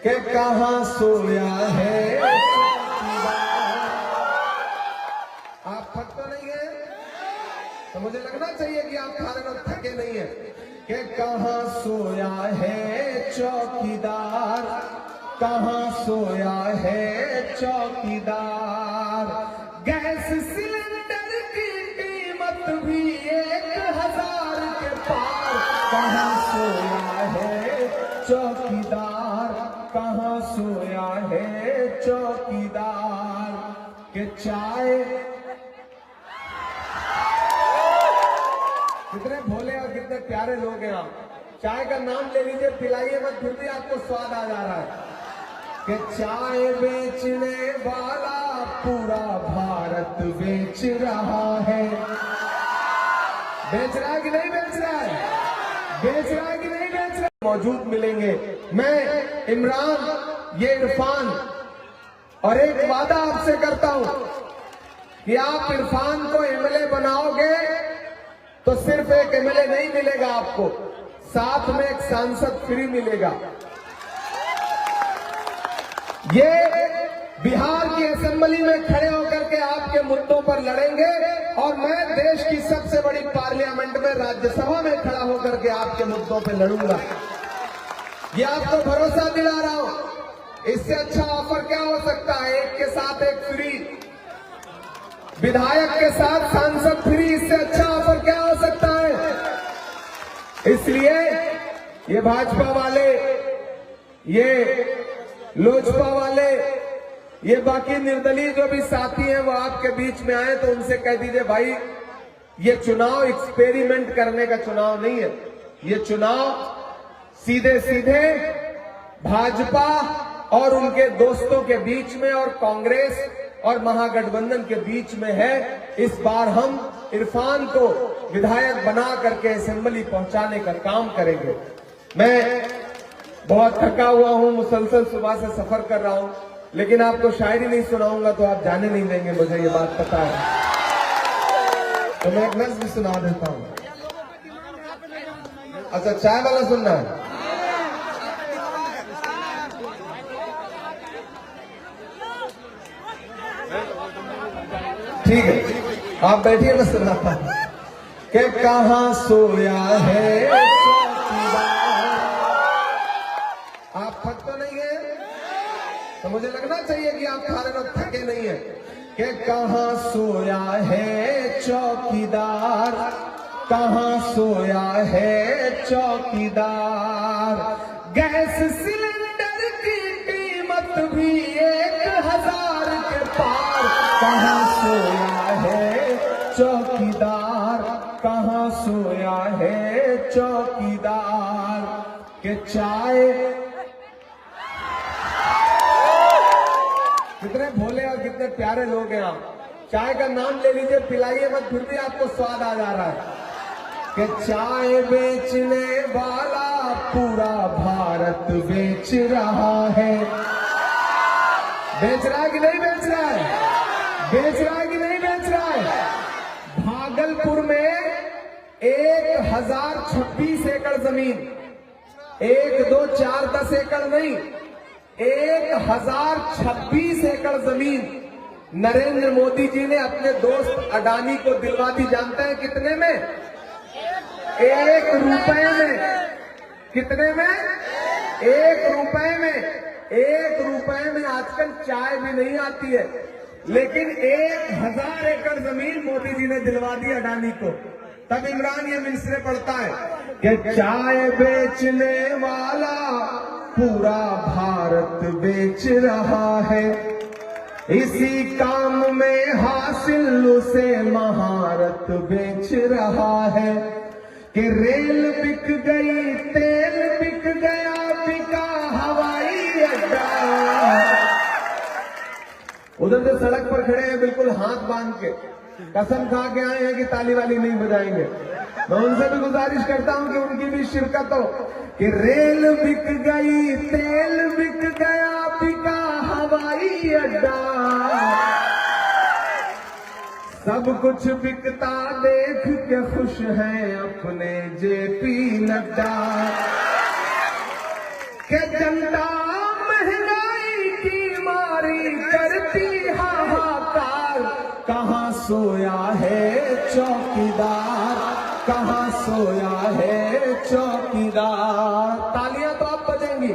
कि कहाँ सोया है। आप थक तो नहीं है? तो मुझे लगना चाहिए कि आप सारे लोग थके नहीं है। कि कहाँ सोया है चौकीदार, कहाँ सोया है चौकीदार। गैस सिलेंडर की कीमत भी 1000 के पार। कहाँ सोया है चौकीदार, कहाँ सोया है चौकीदार। के चाय, कितने भोले और कितने प्यारे लोग हैं आप। चाय का नाम ले लीजिए, पिलाइए मत, फिर भी आपको स्वाद आ जा रहा है। कि चाय बेचने वाला पूरा भारत बेच रहा है। बेच रहा है कि नहीं बेच रहा है? बेच रहा है कि नहीं बेच रहा है? मौजूद मिलेंगे। मैं इमरान, ये इरफान, और एक वादा आपसे करता हूं कि आप इरफान को एमएलए बनाओगे तो सिर्फ एक एमएलए नहीं मिलेगा आपको, साथ में एक सांसद फ्री मिलेगा। ये बिहार की असेंबली में खड़े होकर के आपके मुद्दों पर लड़ेंगे और मैं देश की सबसे बड़ी पार्लियामेंट में, राज्यसभा में खड़ा होकर के आपके मुद्दों पर लड़ूंगा। ये आपको भरोसा दिला रहा हूं। इससे अच्छा ऑफर क्या हो सकता है? एक के साथ एक फ्री, विधायक के साथ सांसद फ्री। इससे अच्छा ऑफर क्या हो सकता है? इसलिए ये भाजपा वाले, ये लोजपा वाले, ये बाकी निर्दलीय जो भी साथी हैं वो आपके बीच में आए तो उनसे कह दीजिए भाई, ये चुनाव एक्सपेरिमेंट करने का चुनाव नहीं है। ये चुनाव सीधे सीधे भाजपा और उनके दोस्तों के बीच में और कांग्रेस और महागठबंधन के बीच में है। इस बार हम इरफान को विधायक बना करके असेंबली पहुंचाने का काम करेंगे। मैं बहुत थका हुआ हूं, मुसलसल सुबह से सफर कर रहा हूं, लेकिन आपको शायरी नहीं सुनाऊंगा तो आप जाने नहीं देंगे, मुझे ये बात पता है। तो मैं एक नज़्म सुना देता हूं। अच्छा, चाय वाला सुनना है? ठीक है, आप बैठिए, मैं सुनाता हूं। कि कहाँ सोया है चौकीदार। आप थक तो नहीं है? तो मुझे लगना चाहिए कि आप सारे लोग थके नहीं है। कि कहाँ सोया है चौकीदार, कहाँ सोया है चौकीदार। गैस सिलेंडर की कीमत भी 1000 के पार। कहाँ सोया है चौकीदार, कहाँ सोया है चौकीदार। के चाय, कितने भोले और कितने प्यारे लोग हैं आप। चाय का नाम ले लीजिए, पिलाइए मत, फिर भी आपको स्वाद आ जा रहा है। कि चाय बेचने वाला पूरा भारत बेच रहा है। बेच रहा है कि नहीं बेच रहा है? बेच रहा है कि नहीं बेच रहा है? भागलपुर में 1026 एकड़ जमीन, 1, 2, 4, 10 एकड़ नहीं, 1026 एकड़ जमीन नरेंद्र मोदी जी ने अपने दोस्त अडानी को दिलवा दी। जानते हैं कितने में? 1 रुपए में। कितने में? 1 रुपए में। 1 रुपए में आजकल चाय भी नहीं आती है, लेकिन 1000 एकड़ जमीन मोदी जी ने दिलवा दी अडानी को। तब इमरान ये मिसरे पढ़ता है कि चाय बेचने वाला पूरा भारत बेच रहा है। इसी काम में हासिल उसे महारत बेच रहा है। कि रेल बिक गई, तेल बिक गया, बिका हवाई अड्डा। उधर से सड़क पर खड़े हैं बिल्कुल हाथ बांध के, कसम खा के आए हैं कि ताली वाली नहीं बजाएंगे। मैं उनसे भी गुजारिश करता हूं कि उनकी भी शिरकत हो। कि रेल बिक गई, तेल बिक गया, बिका हवाई अड्डा। सब कुछ बिकता देख के खुश हैं अपने जेपी नड्डा। के जनता सोया है चौकीदार, कहाँ सोया है चौकीदार। तालियां तो आप बजेंगी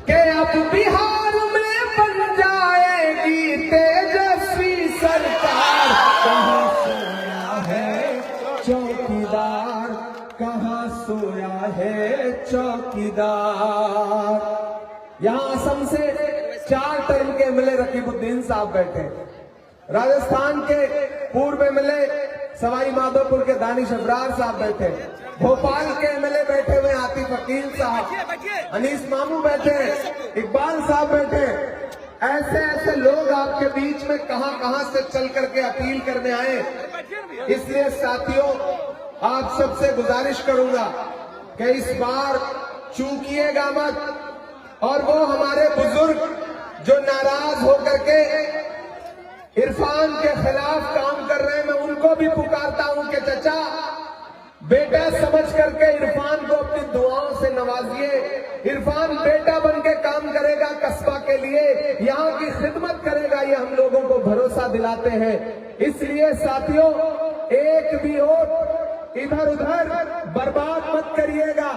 कि अब बिहार में बन जाएगी तेजस्वी सरकार। कहाँ सोया है चौकीदार, कहाँ सोया है चौकीदार। यहां असम से 4 टर्म के एमएलए रकीबुद्दीन साहब बैठे, राजस्थान के पूर्व एमएलए सवाई माधोपुर के दानिश अबरार साहब बैठे, भोपाल के एमएलए बैठे हुए आतिफ अकील साहब, अनीस मामू बैठे, इकबाल साहब बैठे। ऐसे ऐसे लोग आपके बीच में कहां से चल करके अपील करने आए। इसलिए साथियों, आप सबसे गुजारिश करूंगा कि इस बार चूकिएगा मत, और वो हमारे बुजुर्ग जो नाराज होकर के इरफान के खिलाफ काम कर रहे हैं, मैं उनको भी पुकारता हूं कि चचा बेटा समझ करके इरफान को अपनी दुआओं से नवाजिए। इरफान बेटा बन के काम करेगा कस्बा के लिए, यहाँ की खिदमत करेगा, ये हम लोगों को भरोसा दिलाते हैं। इसलिए साथियों, एक भी वोट इधर उधर बर्बाद मत करिएगा,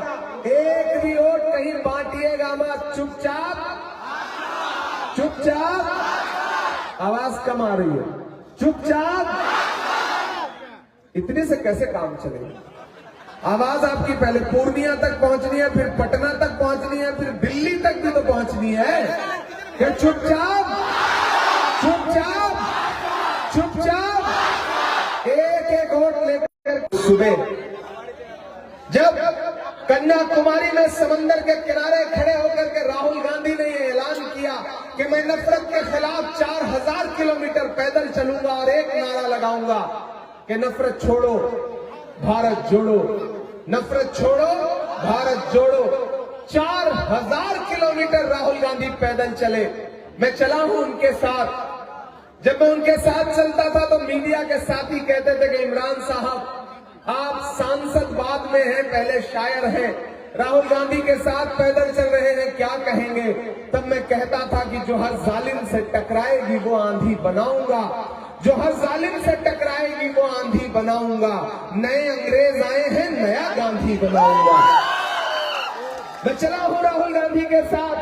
एक भी वोट कहीं बांटिएगा मत। चुपचाप आवाज कम आ रही है, चुपचाप। इतने से कैसे काम चलेगा? आवाज आपकी पहले पूर्णिया तक पहुंचनी है, फिर पटना तक पहुंचनी है, फिर दिल्ली तक भी तो पहुंचनी है। कि चुपचाप एक वोट लेकर। सुबह जब कन्याकुमारी में समंदर के किनारे खड़े होकर के राहुल गांधी ने यह ऐलान किया कि मैं नफरत के खिलाफ 4000 किलोमीटर पैदल चलूंगा और एक नारा लगाऊंगा कि नफरत छोड़ो भारत जोड़ो, नफरत छोड़ो भारत जोड़ो। 4000 किलोमीटर राहुल गांधी पैदल चले। मैं चला हूं उनके साथ। जब मैं उनके साथ चलता था तो मीडिया के साथी कहते थे कि इमरान साहब आप सांसद बाद में हैं, पहले शायर हैं, राहुल गांधी के साथ पैदल चल रहे हैं, क्या कहेंगे? तब मैं कहता था कि जो हर जालिम से टकराएगी वो आंधी बनाऊंगा, जो हर जालिम से टकराएगी वो आंधी बनाऊंगा। नए अंग्रेज आए हैं, नया गांधी बनाऊंगा। मैं चला हूं राहुल गांधी के साथ।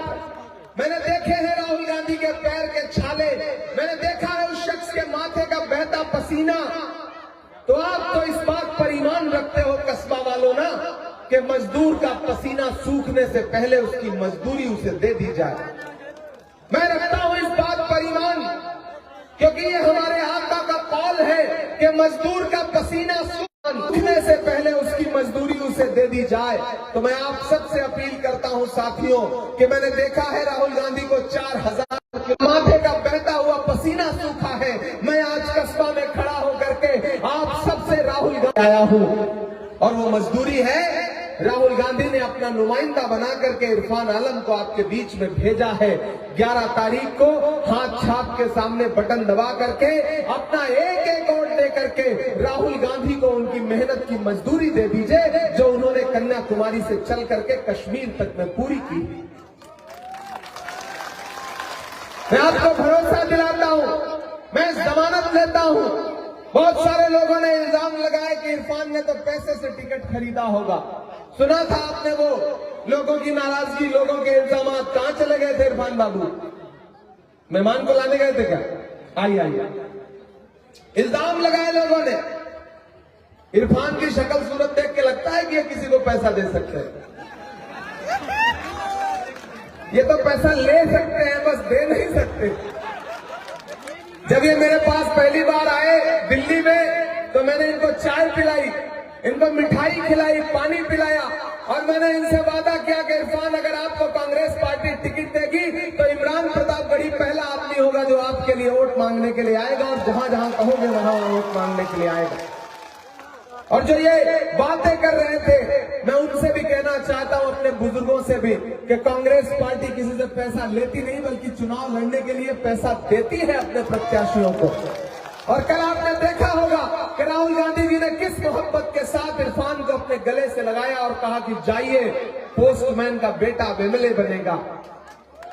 मैंने देखे हैं राहुल गांधी के पैर के छाले, मैंने देखा है उस शख्स के माथे का बहता पसीना। तो आप तो इस बात पर ईमान रखते हो कस्बा वालों ना, कि मजदूर का पसीना सूखने से पहले उसकी मजदूरी उसे दे दी जाए। मैं रखता हूं इस बात पर ईमान, क्योंकि ये हमारे आका का कौल है कि मजदूर का पसीना सूखने से पहले उसकी मजदूरी उसे दे दी जाए। तो मैं आप सबसे अपील करता हूं साथियों कि मैंने देखा है राहुल गांधी को 4000 माथे का बहता हुआ पसीना सूखा है। मैं आज कस्बा में खड़ा होकर के आप सबसे राहुल गांधी आया हूं, और वो मजदूरी है राहुल गांधी ने अपना नुमाइंदा बना करके इरफान आलम को आपके बीच में भेजा है। 11 तारीख को हाथ छाप के सामने बटन दबा करके अपना एक वोट दे करके राहुल गांधी को उनकी मेहनत की मजदूरी दे दीजिए, जो उन्होंने कन्याकुमारी से चल करके कश्मीर तक में पूरी की। मैं आपको भरोसा दिलाता हूं, मैं जमानत लेता हूं। बहुत सारे लोगों ने इल्जाम लगाया कि इरफान ने तो पैसे से टिकट खरीदा होगा। सुना था आपने वो लोगों की नाराजगी, लोगों के इल्जाम। कहां चले गए थे इरफान बाबू? मेहमान को लाने गए थे क्या? आइए। इल्जाम लगाए लोगों ने। इरफान की शक्ल सूरत देख के लगता है कि ये किसी को पैसा दे सकते हैं। ये तो पैसा ले सकते हैं, बस दे नहीं सकते। जब ये मेरे पास पहली बार आए दिल्ली में, तो मैंने इनको चाय पिलाई, इनको मिठाई खिलाई, पानी पिलाया, और मैंने इनसे वादा किया कि इरफान अगर आपको कांग्रेस पार्टी टिकट देगी तो इमरान प्रतापगढ़ी पहला आदमी होगा जो आपके लिए वोट मांगने के लिए आएगा, और जहां जहां कहोगे वहां वोट मांगने के लिए आएगा। और जो ये बातें कर रहे थे, मैं उनसे भी कहना चाहता हूं, अपने बुजुर्गों से भी, कि कांग्रेस पार्टी किसी से पैसा लेती नहीं, बल्कि चुनाव लड़ने के लिए पैसा देती है अपने प्रत्याशियों को। और कल आपने देखा होगा कि राहुल गांधी जी ने किस मोहब्बत के साथ इरफान को अपने गले से लगाया और कहा कि जाइए, पोस्टमैन का बेटा एमएलए बनेगा।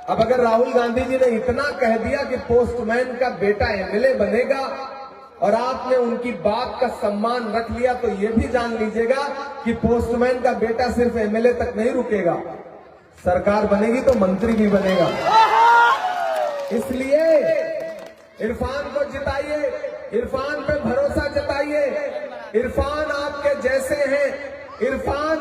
अब अगर राहुल गांधी जी ने इतना कह दिया कि पोस्टमैन का बेटा एमएलए बनेगा और आपने उनकी बात का सम्मान रख लिया, तो ये भी जान लीजिएगा कि पोस्टमैन का बेटा सिर्फ एमएलए तक नहीं रुकेगा, सरकार बनेगी तो मंत्री भी बनेगा। इसलिए इरफान को जिताइए, इरफान पे भरोसा जताइए। इरफान आपके जैसे हैं, इरफान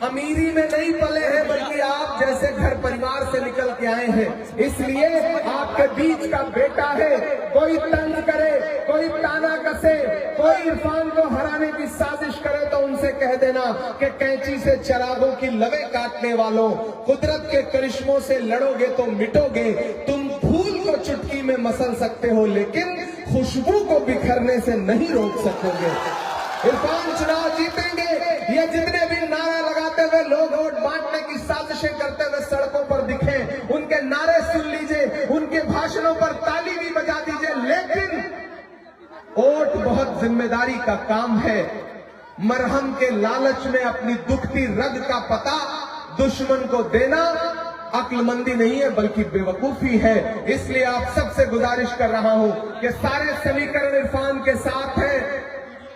अमीरी में नहीं पले हैं, बल्कि आप जैसे घर परिवार से निकल के आए हैं, इसलिए आपके बीच का बेटा है। कोई तंज करे, कोई ताना कसे, कोई इरफान को हराने की साजिश करे तो उनसे कह देना कि कैंची से चिरागों की लवे काटने वालों, कुदरत के करिश्मों से लड़ोगे तो मिटोगे। तुम फूल को चुटकी में मसल सकते हो, लेकिन खुशबू को बिखरने से नहीं रोक सकोगे। इरफान चुनाव जीतेंगे। ये जितने भी नारा लगाते हुए लोग वोट बांटने की साजिशें करते हुए सड़कों पर दिखे, उनके नारे सुन लीजिए, उनके भाषणों पर ताली भी बजा दीजिए, लेकिन वोट बहुत जिम्मेदारी का काम है। मरहम के लालच में अपनी दुखती रग का पता दुश्मन को देना अक्लमंदी नहीं है, बल्कि बेवकूफी है। इसलिए आप सबसे गुजारिश कर रहा हूं कि सारे समीकरण इरफान के साथ है,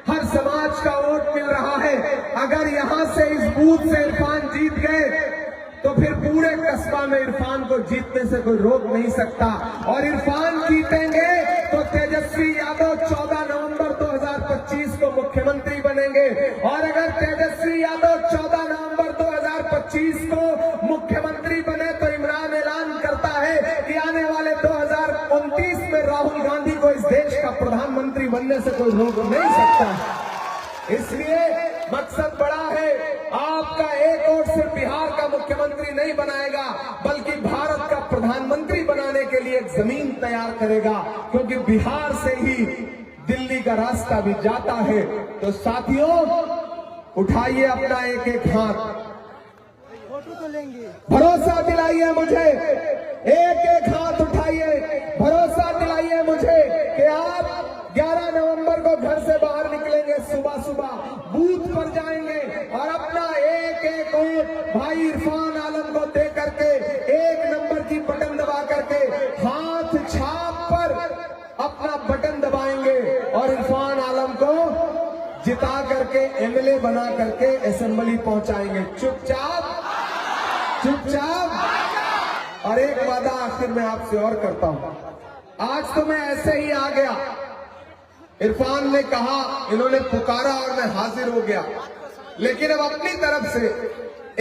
हर समाज का वोट मिल रहा है। अगर यहां से इस बूथ से इरफान जीत गए तो फिर पूरे कस्बा में इरफान को जीतने से कोई रोक नहीं सकता। और इरफान जीतेंगे तो तेजस्वी यादव 14 नवंबर 2025 को मुख्यमंत्री बनेंगे। और अगर तेजस्वी यादव 14 नवंबर 2025 को मुख्यमंत्री बने तो इमरान ऐलान करता है कि आने वाले 2029 में राहुल गांधी को इस देश का प्रधानमंत्री बनने से कोई रोक नहीं सकता। इसलिए मकसद बड़ा है। आपका एक वोट सिर्फ बिहार का मुख्यमंत्री नहीं बनाएगा, बल्कि भारत का प्रधानमंत्री बनाने के लिए एक जमीन तैयार करेगा, क्योंकि बिहार से ही दिल्ली का रास्ता भी जाता है। तो साथियों, उठाइए अपना एक एक हाथ, फोटो तो लेंगे, भरोसा दिलाइए मुझे, एक एक हाथ उठाइए, भरोसा दिलाइए मुझे कि आप 11 नवंबर को घर से बाहर निकलेंगे, सुबह सुबह बूथ पर जाएंगे और अपना एक एक वोट भाई इरफान आलम को दे करके, एक नंबर की बटन दबा करके, हाथ छाप पर अपना बटन दबाएंगे और इरफान आलम को जिता करके एमएलए बना करके असेंबली पहुंचाएंगे। चुपचाप चुपचाप। और एक वादा आखिर में आपसे और करता हूं, आज तो मैं ऐसे ही आ गया, इरफान ने कहा, इन्होंने पुकारा और मैं हाजिर हो गया, लेकिन अब अपनी तरफ से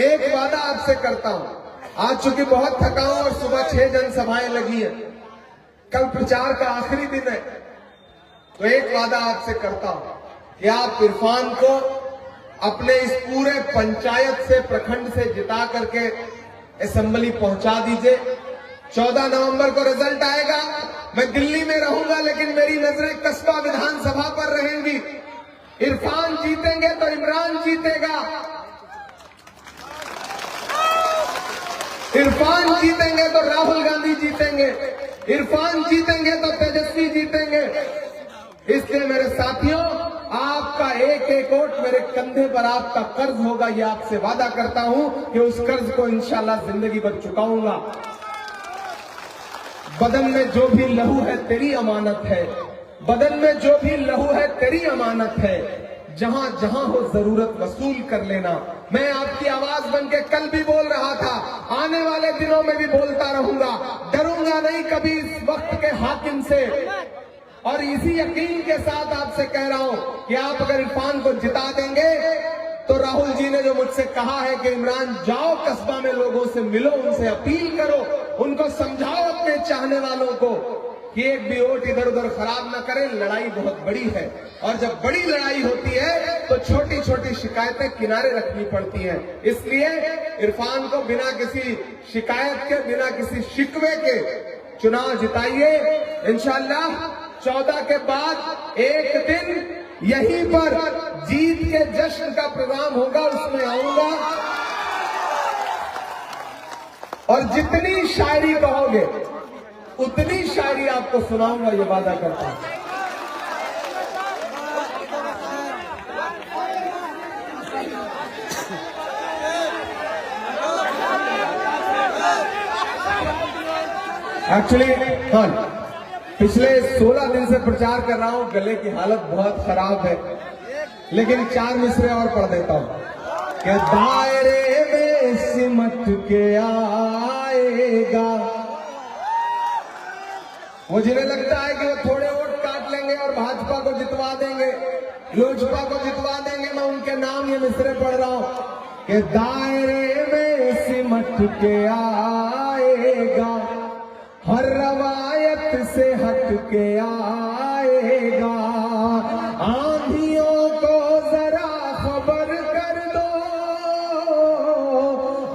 एक वादा आपसे करता हूं। आज चूंकि बहुत थका हूं और सुबह 6 जनसभाएं लगी हैं, कल प्रचार का आखिरी दिन है, तो एक वादा आपसे करता हूं कि आप इरफान को अपने इस पूरे पंचायत से, प्रखंड से जिता करके असेंबली पहुंचा दीजिए। 14 नवंबर को रिजल्ट आएगा, मैं दिल्ली में रहूंगा, लेकिन मेरी नजरें कस्बा विधानसभा पर रहेंगी। इरफान जीतेंगे तो इमरान जीतेगा, इरफान जीतेंगे तो राहुल गांधी जीतेंगे, इरफान जीतेंगे तो तेजस्वी जीतेंगे। इसलिए मेरे साथियों, आपका एक एक वोट मेरे कंधे पर आपका कर्ज होगा, ये आपसे वादा करता हूं कि उस कर्ज को इंशाल्लाह जिंदगी भर चुकाऊंगा। बदन में जो भी लहू है तेरी अमानत है, बदन में जो भी लहू है तेरी अमानत है, जहां जहां हो जरूरत वसूल कर लेना। मैं आपकी आवाज बन के कल भी बोल रहा था, आने वाले दिनों में भी बोलता रहूंगा, डरूंगा नहीं कभी इस वक्त के हाकिम से। और इसी यकीन के साथ आपसे कह रहा हूं कि आप अगर इरफान को जिता देंगे तो राहुल जी ने जो मुझसे कहा है कि इमरान जाओ कस्बा में लोगों से मिलो, उनसे अपील करो, उनको समझाओ अपने चाहने वालों को कि एक भी वोट इधर उधर खराब न करें। लड़ाई बहुत बड़ी है और जब बड़ी लड़ाई होती है तो छोटी छोटी शिकायतें किनारे रखनी पड़ती हैं। इसलिए इरफान को बिना किसी शिकायत के, बिना किसी शिकवे के चुनाव जिताइए। इंशाल्लाह 14 के बाद एक दिन यहीं पर जीत के जश्न का प्रोग्राम होगा, उसमें आऊंगा और जितनी शायरी कहोगे उतनी शायरी आपको सुनाऊंगा, ये वादा करता हूं। एक्चुअली हाँ, पिछले 16 दिन से प्रचार कर रहा हूं, गले की हालत बहुत खराब है, लेकिन 4 मिसरे और पढ़ देता हूं कि दायरे में सिमट के आएगा वो, जिन्हें लगता है कि वो थोड़े वोट काट लेंगे और भाजपा को जितवा देंगे, लोजपा को जितवा देंगे, मैं उनके नाम ये मिसरे पढ़ रहा हूं कि दायरे में सिमट के आएगा, हर रवायत से हट के आएगा, आंधियों को जरा खबर कर दो,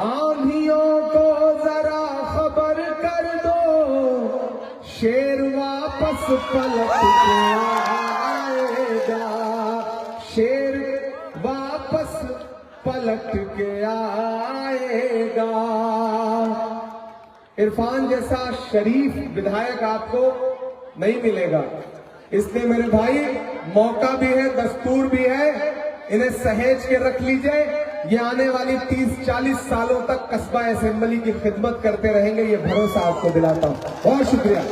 आंधियों को जरा खबर कर दो, शेर वापस पलट के आएगा, शेर वापस पलट के आएगा। इरफान जैसा शरीफ विधायक आपको नहीं मिलेगा, इसलिए मेरे भाई मौका भी है, दस्तूर भी है, इन्हें सहेज के रख लीजिए। ये आने वाली 30-40 सालों तक कस्बा असेंबली की खिदमत करते रहेंगे, ये भरोसा आपको दिलाता हूं। बहुत शुक्रिया।